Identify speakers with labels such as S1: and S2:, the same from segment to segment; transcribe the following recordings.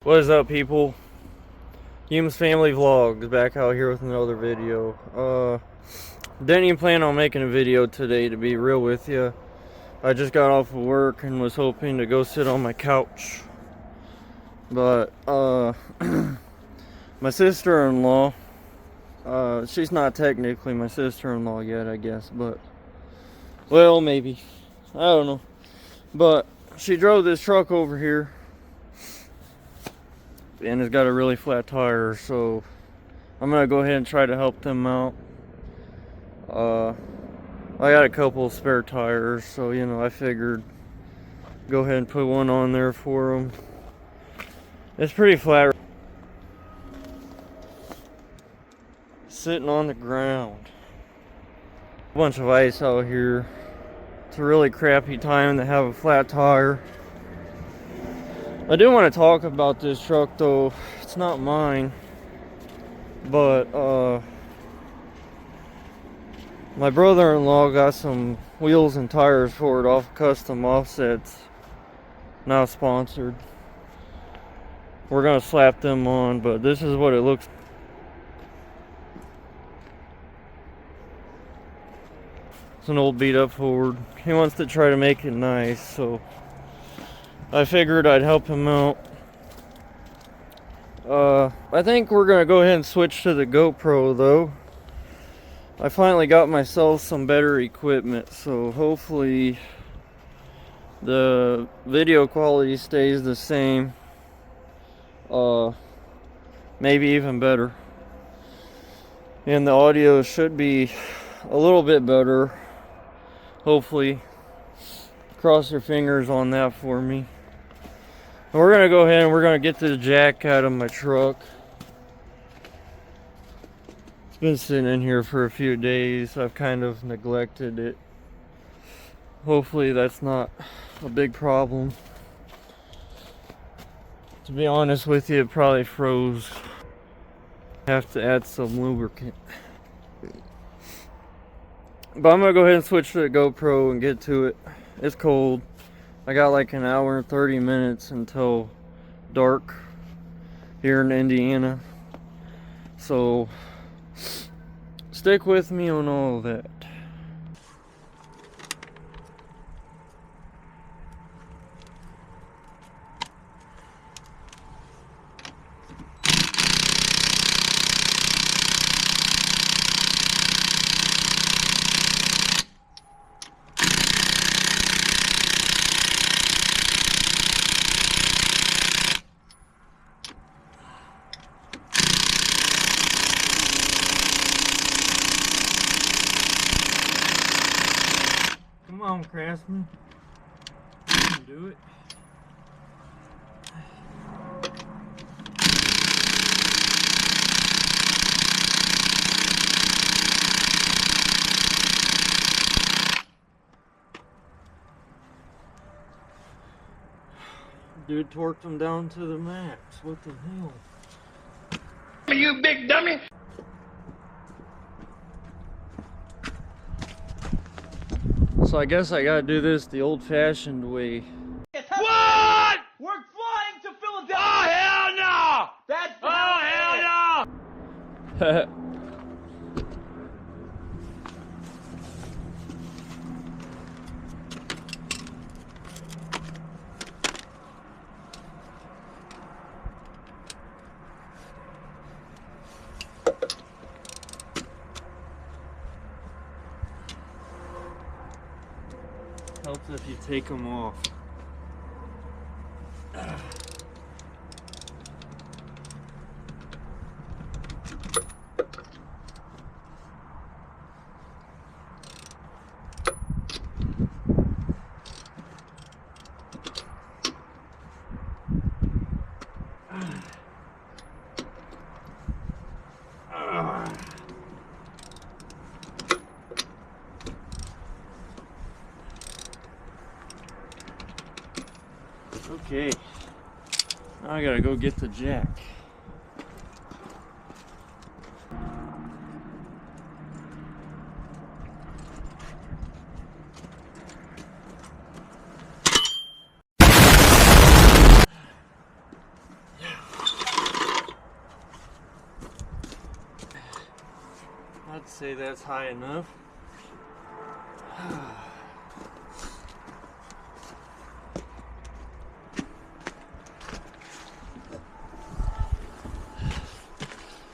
S1: What is up, people? Human's Family Vlogs back out here with another video. Didn't even plan on making a video today, to be real with you. I just got off of work and was hoping to go sit on my couch. But, my sister-in-law, she's not technically my sister-in-law yet, I guess, but, well, maybe. I don't know. But, she drove this truck over here. And it's got a really flat tire, so I'm gonna go ahead and try to help them out. I got a couple of spare tires, so I figured go ahead and put one on there for them. It's pretty flat, sitting on the ground. A bunch of ice out here. It's a really crappy time to have a flat tire. I do want to talk about this truck, though. It's not mine, but my brother-in-law got some wheels and tires for it off Custom Offsets. Not sponsored. We're gonna slap them on, but this is what it looks like. It's an old beat-up Ford. He wants to try to make it nice, so I figured I'd help him out. I think we're gonna go ahead and switch to the GoPro, though. I finally got myself some better equipment, so hopefully the video quality stays the same. Maybe even better. And the audio should be a little bit better. Hopefully. Cross your fingers on that for me. We're gonna go ahead and we're gonna get the jack out of my truck. It's been sitting in here for a few days. I've kind of neglected it. Hopefully that's not a big problem. To be honest with you, it probably froze. Have to add some lubricant. But I'm gonna go ahead and switch to the GoPro and get to it. It's cold. I got like an hour and 30 minutes until dark here in Indiana. So stick with me on all of that. Come on, Craftsman. You can do it. Dude torqued them down to the max. What the hell?
S2: You big dummy!
S1: So I guess I gotta do this the old-fashioned way.
S2: What?
S3: We're flying to Philadelphia!
S2: Oh, hell no!
S3: That's
S2: Oh, hell no!
S1: Helps if you take them off. Okay, now I gotta go get the jack. say that's high enough.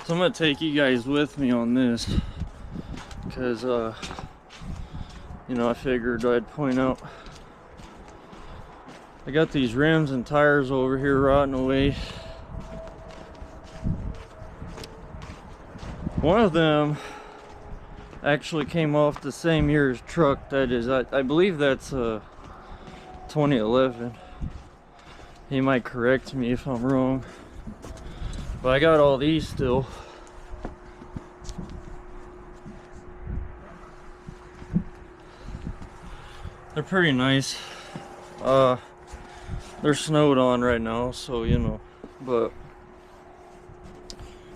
S1: So I'm gonna take you guys with me on this because you know, I figured I'd point out I got these rims and tires over here rotting away. One of them actually came off the same year's truck. That is, I believe that's 2011. He might correct me if I'm wrong, but I got all these still. They're pretty nice. They're snowed on right now, so you know, but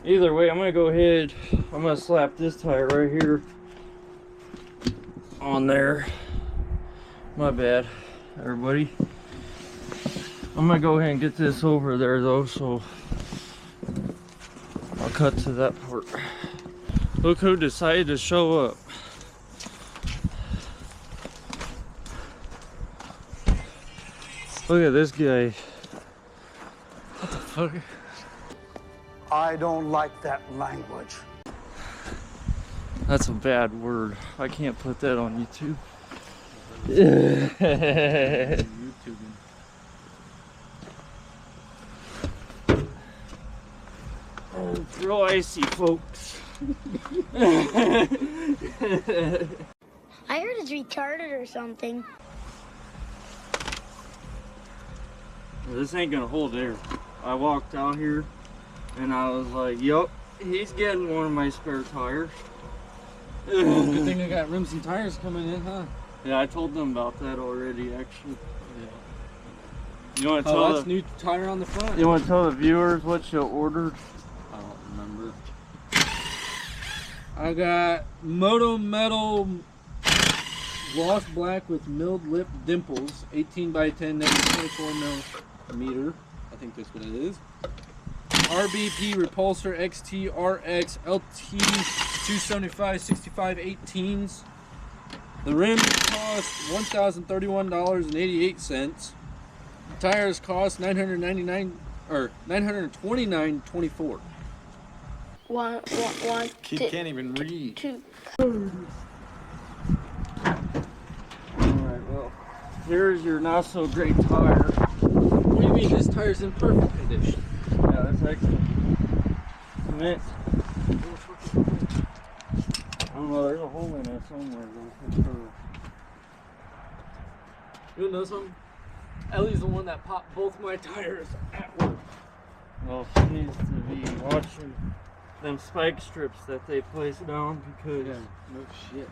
S1: either way, I'm gonna go ahead, I'm gonna slap this tire right here on there. My bad, everybody. I'm gonna go ahead and get this over there though, so I'll cut to that part. Look who decided to show up. Look at this guy. What the fuck?
S4: I don't like that language.
S1: That's a bad word. I can't put that on YouTube. Oh, it's real icy, folks.
S5: I heard it's retarded or something.
S1: This ain't gonna hold air. I walked out here and I was like, yup, he's getting one of my spare tires.
S6: Good thing I got rims and tires coming in, huh?
S1: Yeah, I told them about that already, actually.
S6: Yeah.
S1: You want to
S6: Oh,
S1: tell
S6: that's
S1: the,
S6: new tire on the front.
S1: you want to tell the viewers what you ordered?
S6: I don't remember. I got Moto Metal gloss black with milled lip dimples, 18 by 10, negative 24 millimeter. I think that's what it is. RBP Repulsor XT RX LT 275 65 18s. The rims cost $1,031.88. The tires cost $929.24.
S5: One,
S6: Kid can't even read.
S5: two.
S1: Alright, well, here's your not so great tire.
S6: What do you mean? This tire's in perfect condition.
S1: Yeah, that's excellent. Cement. I don't know, there's a hole in it somewhere though, for sure.
S6: You know something? Ellie's the one that popped both my tires at work.
S1: Well, she needs to be watching them spike strips that they place down because
S6: No shit.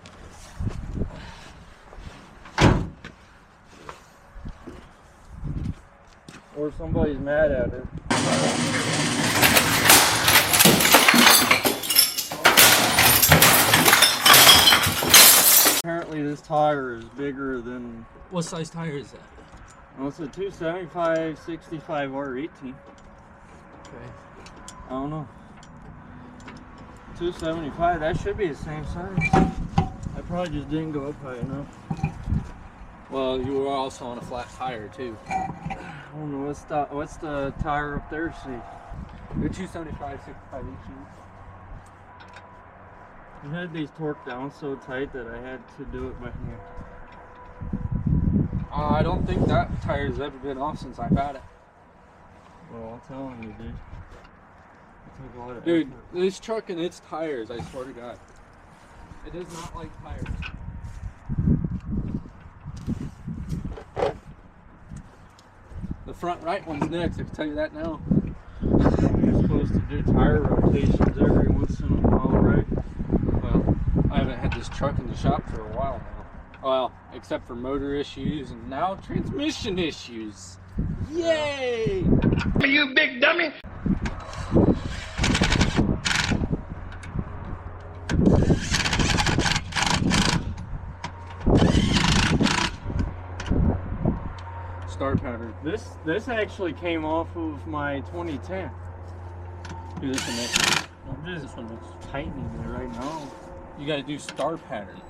S1: or somebody's mad at her. Apparently this tire is bigger than,
S6: What size tire is that?
S1: well, it's a 275 65 R18.
S6: Okay.
S1: I don't know. 275, that should be the same size. I probably just didn't go up high enough.
S6: Well, you were also on a flat tire too.
S1: I don't know, what's the tire up there say?
S6: You're 275 65 18s.
S1: I had these torqued down so tight that I had to do it by hand.
S6: I don't think that tire's ever been off since I've had it.
S1: Well, I'm telling you, dude. It took a lot of
S6: Dude,
S1: effort.
S6: this truck and its tires, I swear to God. It does not like tires. The front right one's next, I can tell you that now.
S1: You're supposed to do tire rotations every once in a while, right?
S6: Well, I haven't had this truck in the shop for a while now. Well, except for motor issues and now transmission issues. Yay!
S2: You big dummy!
S6: Star pattern.
S1: This actually came off of my 2010.
S6: Do this one next.
S1: I'm just tightening it right now.
S6: You gotta do star pattern.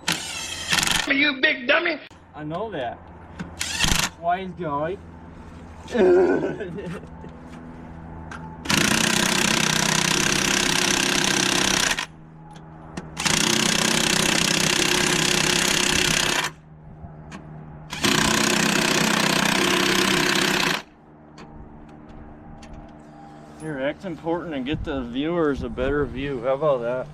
S2: You big dummy.
S1: I know that. Wise guy. Here, act important and get the viewers a better view. How about that?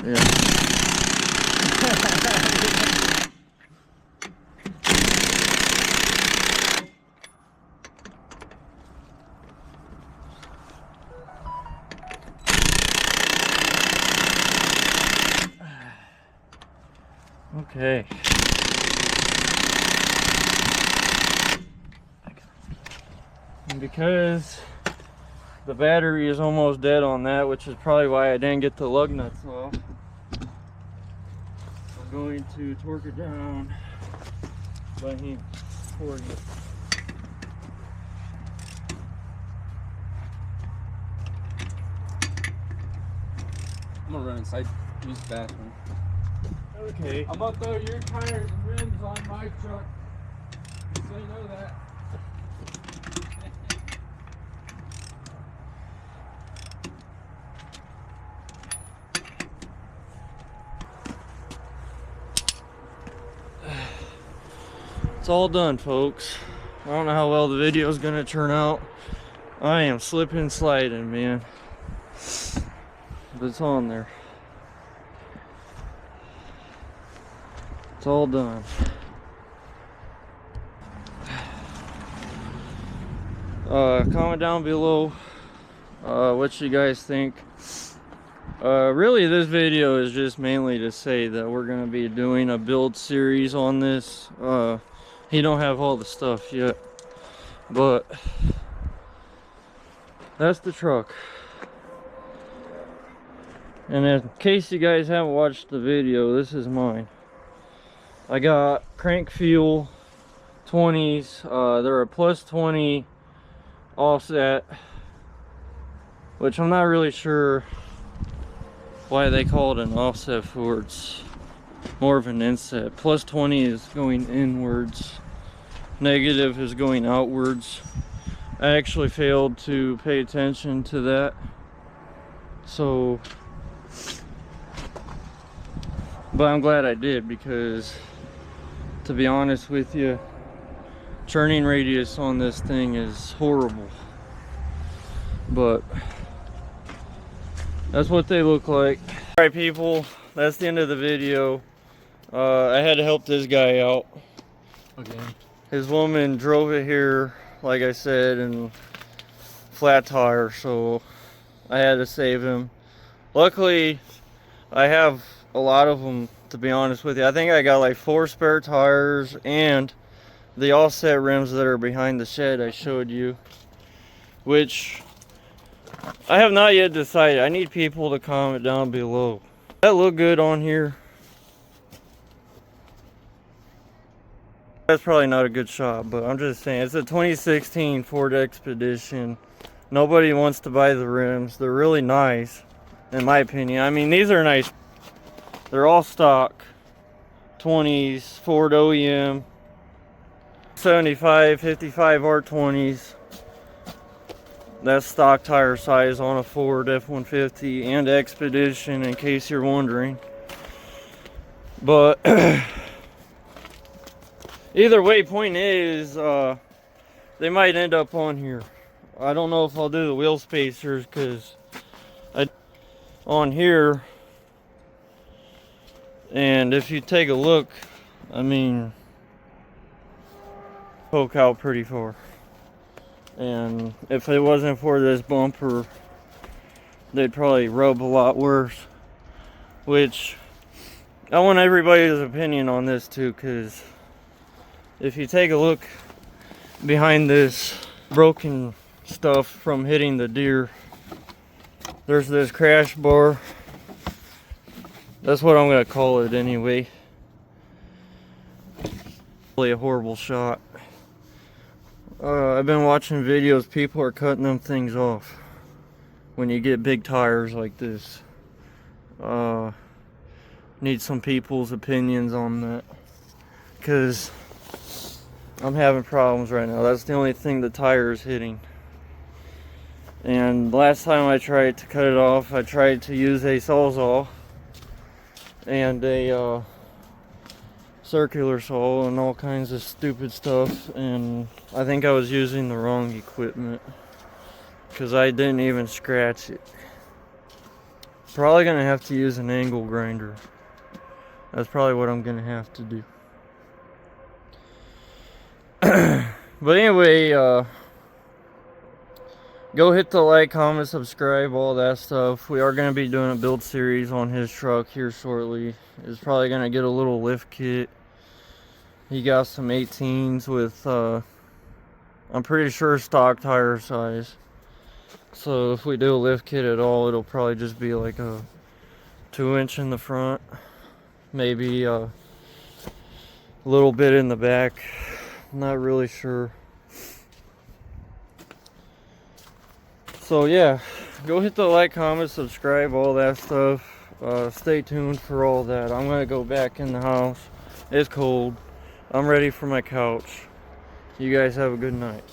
S1: Yeah. Okay. And because the battery is almost dead on that, which is probably why I didn't get the lug nuts off, I'm going to torque it down by hand for you.
S6: I'm gonna run inside, use the bathroom.
S1: Okay.
S6: I'm gonna throw your tires and rims on my truck. Just so you know that.
S1: It's all done, folks. I don't know how well the video is gonna turn out. I am slipping and sliding, man. But it's on there. It's all done. Comment down below what you guys think. Really, this video is just mainly to say that we're gonna be doing a build series on this. He don't have all the stuff yet, but that's the truck. And in case you guys haven't watched the video, this is mine. I got crank fuel 20s. They're a plus 20 offset, which I'm not really sure why they call it an offset for. It's more of an inset. Plus 20 is going inwards, negative is going outwards. I actually failed to pay attention to that, so, but I'm glad I did, because to be honest with you, turning radius on this thing is horrible. But that's what they look like. Alright people, that's the end of the video. I had to help this guy out.
S6: Okay.
S1: His woman drove it here, like I said, in flat tire, so I had to save him. Luckily, I have a lot of them, to be honest with you. I think I got like 4 spare tires and the offset rims that are behind the shed I showed you, which I have not yet decided. I need people to comment down below. That look good on here? That's probably not a good shot, but I'm just saying, it's a 2016 Ford Expedition. Nobody wants to buy the rims. They're really nice, in my opinion. I mean, these are nice. They're all stock 20s, Ford OEM, 75, 55 R20s. That's stock tire size on a Ford F-150 and Expedition, in case you're wondering. But either way, point is, they might end up on here. I don't know if I'll do the wheel spacers, because on here, and if you take a look, I mean, poke out pretty far. And if it wasn't for this bumper, they'd probably rub a lot worse. Which, I want everybody's opinion on this too, because if you take a look behind this broken stuff from hitting the deer, there's this crash bar. That's what I'm going to call it anyway. Really a horrible shot. I've been watching videos, people are cutting them things off. when you get big tires like this. Need some people's opinions on that, because I'm having problems right now. That's the only thing the tire is hitting. And last time I tried to cut it off, I tried to use a sawzall and a circular saw and all kinds of stupid stuff, and I think I was using the wrong equipment because I didn't even scratch it. Probably gonna have to use an angle grinder. That's probably what I'm gonna have to do. But anyway, go hit the like, comment, subscribe, all that stuff. We are going to be doing a build series on his truck here shortly. It's probably going to get a little lift kit. He got some 18s with, I'm pretty sure, stock tire size. So if we do a lift kit at all, it'll probably just be like a 2-inch in the front. Maybe a little bit in the back. Not really sure. So yeah, go hit the like, comment, subscribe, all that stuff. Stay tuned for all that. I'm gonna go back in the house. It's cold. I'm ready for my couch. You guys have a good night.